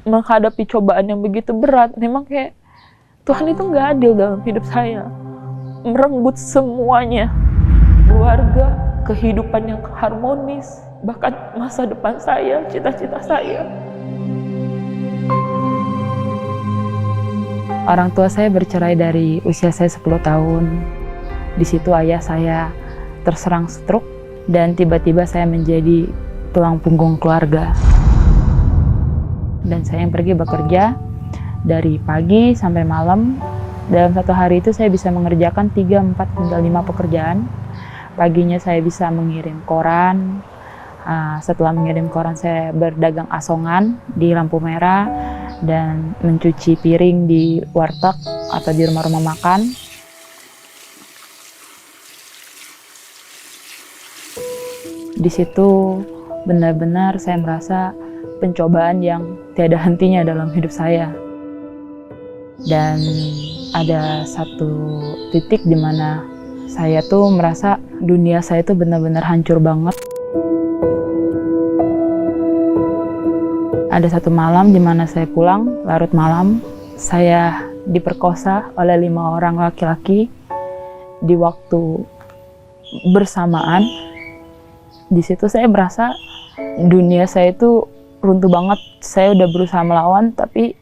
menghadapi cobaan yang begitu berat, memang kayak Tuhan itu nggak adil dalam hidup saya. Merenggut semuanya, keluarga, kehidupan yang harmonis, bahkan masa depan saya, cita-cita saya. Orang tua saya bercerai dari usia saya 10 tahun. Di situ ayah saya terserang stroke dan tiba-tiba saya menjadi tulang punggung keluarga. Dan saya yang pergi bekerja dari pagi sampai malam. Dalam satu hari itu saya bisa mengerjakan 3, 4, hingga 5 pekerjaan. Paginya saya bisa mengirim koran. Setelah mengirim koran saya berdagang asongan di lampu merah dan mencuci piring di warteg atau di rumah-rumah makan. Di situ benar-benar saya merasa pencobaan yang tiada hentinya dalam hidup saya. Dan ada satu titik di mana saya tuh merasa dunia saya tuh benar-benar hancur banget. Ada satu malam di mana saya pulang, larut malam, saya diperkosa oleh 5 orang laki-laki di waktu bersamaan. Di situ saya merasa dunia saya itu runtuh banget. Saya udah berusaha melawan, tapi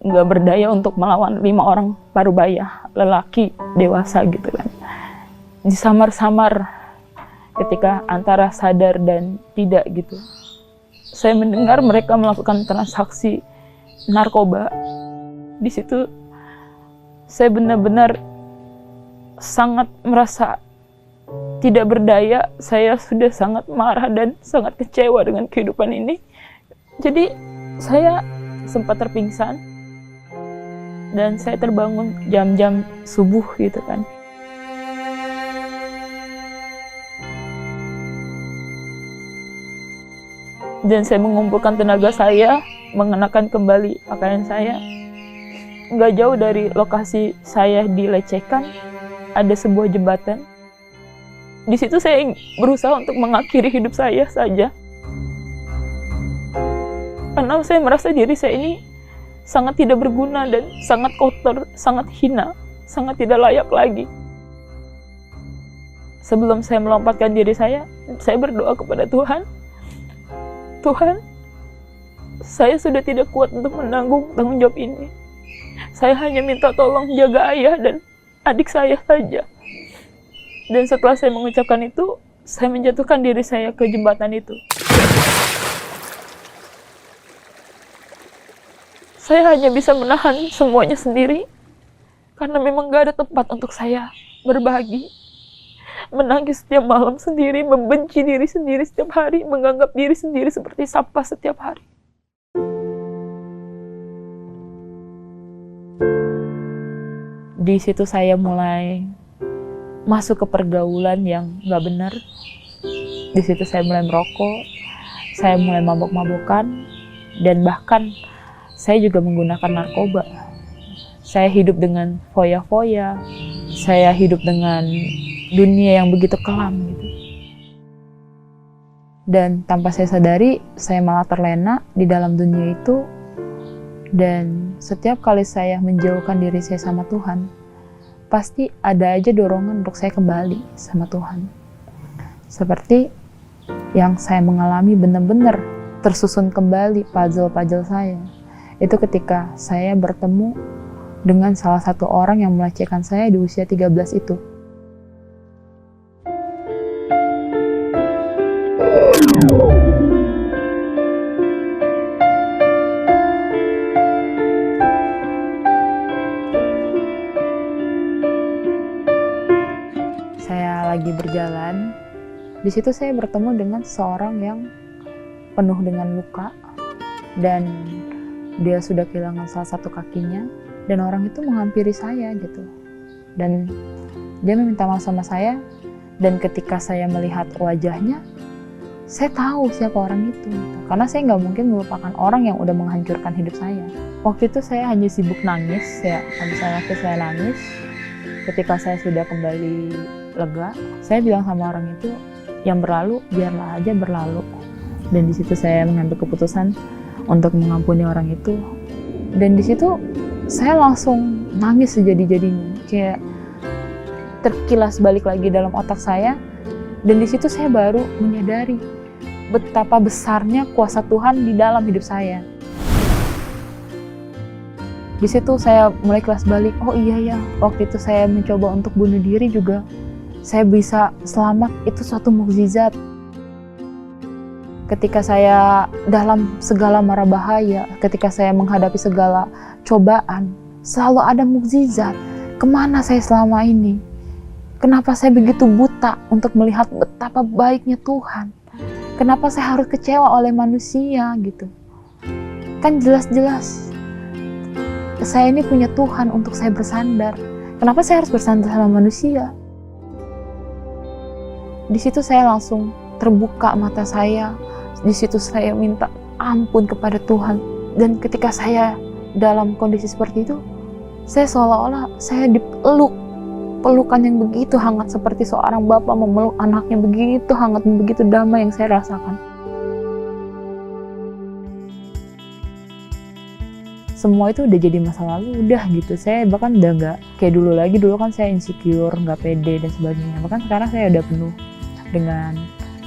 nggak berdaya untuk melawan 5 orang parubaya, lelaki, dewasa gitu kan. Disamar-samar ketika antara sadar dan tidak gitu. Saya mendengar mereka melakukan transaksi narkoba. Di situ saya benar-benar sangat merasa tidak berdaya. Saya sudah sangat marah dan sangat kecewa dengan kehidupan ini. Jadi saya sempat terpingsan dan saya terbangun jam-jam subuh gitu kan. Dan saya mengumpulkan tenaga saya, mengenakan kembali pakaian saya. Nggak jauh dari lokasi saya dilecehkan, ada sebuah jembatan. Di situ saya berusaha untuk mengakhiri hidup saya saja. Karena saya merasa diri saya ini sangat tidak berguna dan sangat kotor, sangat hina, sangat tidak layak lagi. Sebelum saya melompatkan diri saya berdoa kepada Tuhan. Tuhan, saya sudah tidak kuat untuk menanggung tanggung jawab ini. Saya hanya minta tolong jaga ayah dan adik saya saja. Dan setelah saya mengucapkan itu, saya menjatuhkan diri saya ke jembatan itu. Saya hanya bisa menahan semuanya sendiri, karena memang gak ada tempat untuk saya berbagi. Menangis setiap malam sendiri, membenci diri sendiri setiap hari, menganggap diri sendiri seperti sampah setiap hari. Di situ saya mulai masuk ke pergaulan yang gak benar. Di situ saya mulai merokok, saya mulai mabok-mabokan, dan bahkan saya juga menggunakan narkoba. Saya hidup dengan foya-foya, saya hidup dengan dunia yang begitu kelam gitu. Dan tanpa saya sadari, saya malah terlena di dalam dunia itu. Dan setiap kali saya menjauhkan diri saya sama Tuhan, pasti ada aja dorongan untuk saya kembali sama Tuhan. Seperti yang saya mengalami benar-benar tersusun kembali puzzle-puzzle saya. Itu ketika saya bertemu dengan salah satu orang yang melecehkan saya di usia 13 itu. Saya lagi berjalan, di situ saya bertemu dengan seorang yang penuh dengan luka dan dia sudah kehilangan salah satu kakinya, dan orang itu menghampiri saya gitu. Dan dia meminta maaf sama saya, dan ketika saya melihat wajahnya, saya tahu siapa orang itu gitu. Karena saya nggak mungkin melupakan orang yang udah menghancurkan hidup saya. Waktu itu saya hanya sibuk nangis, habis saya nangis. Ketika saya sudah kembali lega, saya bilang sama orang itu, yang berlalu biarlah aja berlalu. Dan di situ saya mengambil keputusan untuk mengampuni orang itu. Dan di situ saya langsung nangis sejadi-jadinya, kayak terkilas balik lagi dalam otak saya. Dan di situ saya baru menyadari betapa besarnya kuasa Tuhan di dalam hidup saya. Di situ saya mulai kelas balik, oh iya ya, waktu itu saya mencoba untuk bunuh diri juga, saya bisa selamat, itu suatu mukjizat. Ketika saya dalam segala mara bahaya, ketika saya menghadapi segala cobaan, selalu ada mukjizat. Kemana saya selama ini? Kenapa saya begitu buta untuk melihat betapa baiknya Tuhan? Kenapa saya harus kecewa oleh manusia gitu? Kan jelas-jelas saya ini punya Tuhan untuk saya bersandar. Kenapa saya harus bersandar sama manusia? Di situ saya langsung terbuka mata saya. Di situ saya minta ampun kepada Tuhan. Dan ketika saya dalam kondisi seperti itu, saya seolah-olah saya dipeluk. Pelukan yang begitu hangat, seperti seorang bapak memeluk anaknya, begitu hangat, begitu damai yang saya rasakan. Semua itu udah jadi masa lalu, udah gitu. Saya bahkan udah nggak kayak dulu lagi. Dulu kan saya insecure, nggak pede dan sebagainya. Bahkan sekarang saya udah penuh dengan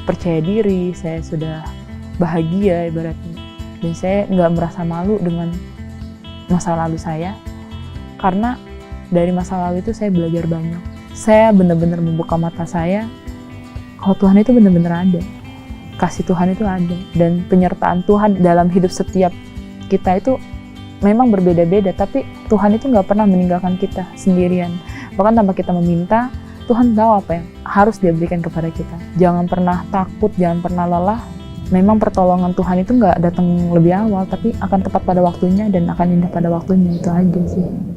percaya diri. Saya sudah bahagia ibaratnya. Dan saya nggak merasa malu dengan masa lalu saya. Karena dari masa lalu itu saya belajar banyak. Saya benar-benar membuka mata saya kalau Tuhan itu benar-benar ada. Kasih Tuhan itu ada. Dan penyertaan Tuhan dalam hidup setiap kita itu memang berbeda-beda, tapi Tuhan itu nggak pernah meninggalkan kita sendirian. Bahkan tanpa kita meminta, Tuhan tahu apa yang harus Dia berikan kepada kita. Jangan pernah takut, jangan pernah lelah. Memang pertolongan Tuhan itu nggak datang lebih awal, tapi akan tepat pada waktunya dan akan indah pada waktunya. Itu aja sih.